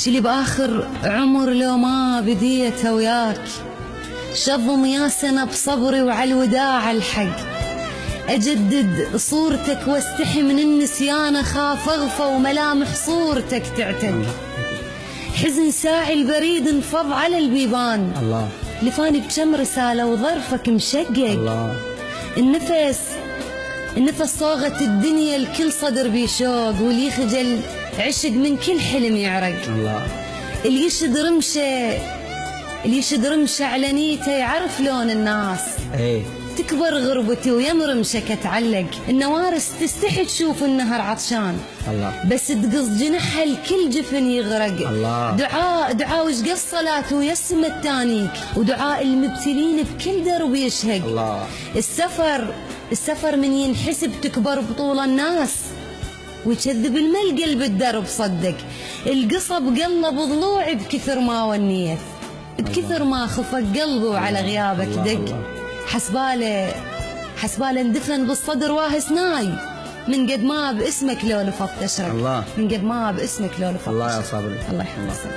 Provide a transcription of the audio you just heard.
شلي بآخر عمر لو ما بديت وياك، شظم يا سنة بصبري وعلى الوداع الحق، أجدد صورتك واستحي من النسيان، أخاف أغفى وملامح صورتك تعتق، حزن ساعي البريد انفض على البيبان، الله لفاني بكم رسالة وظرفك مشقق، الله النفس صاغت الدنيا الكل صدر بيشوق، واللي يخجل عشق من كل حلم يعرق، الله اللي يشد رمشه على نيته يعرف لون الناس، ايه تكبر غربتي ويم رمشك اتعلق، النوارس تستحي تشوف النهر عطشان، الله بس تقص جنحها الكل جفن يغرق، الله دعاء وش قص صلاته ويسم التانيك، ودعاء المبتلين بكل درب يشهق، الله السفر من ينحسب تكبر بطول الناس، ويكذب المل قلب الدرب صدق، القصب قلب ضلوعي بكثر ما ونيت، بكثر ما خفق قلبي وعلى غيابك دق، حسباله اندفن بالصدر واهس ناي، من قد ما باسمك لو لفظت اشرق، الله من قد ما باسمك لو لفظت الله يا أشرق. صابري الله يحفظك.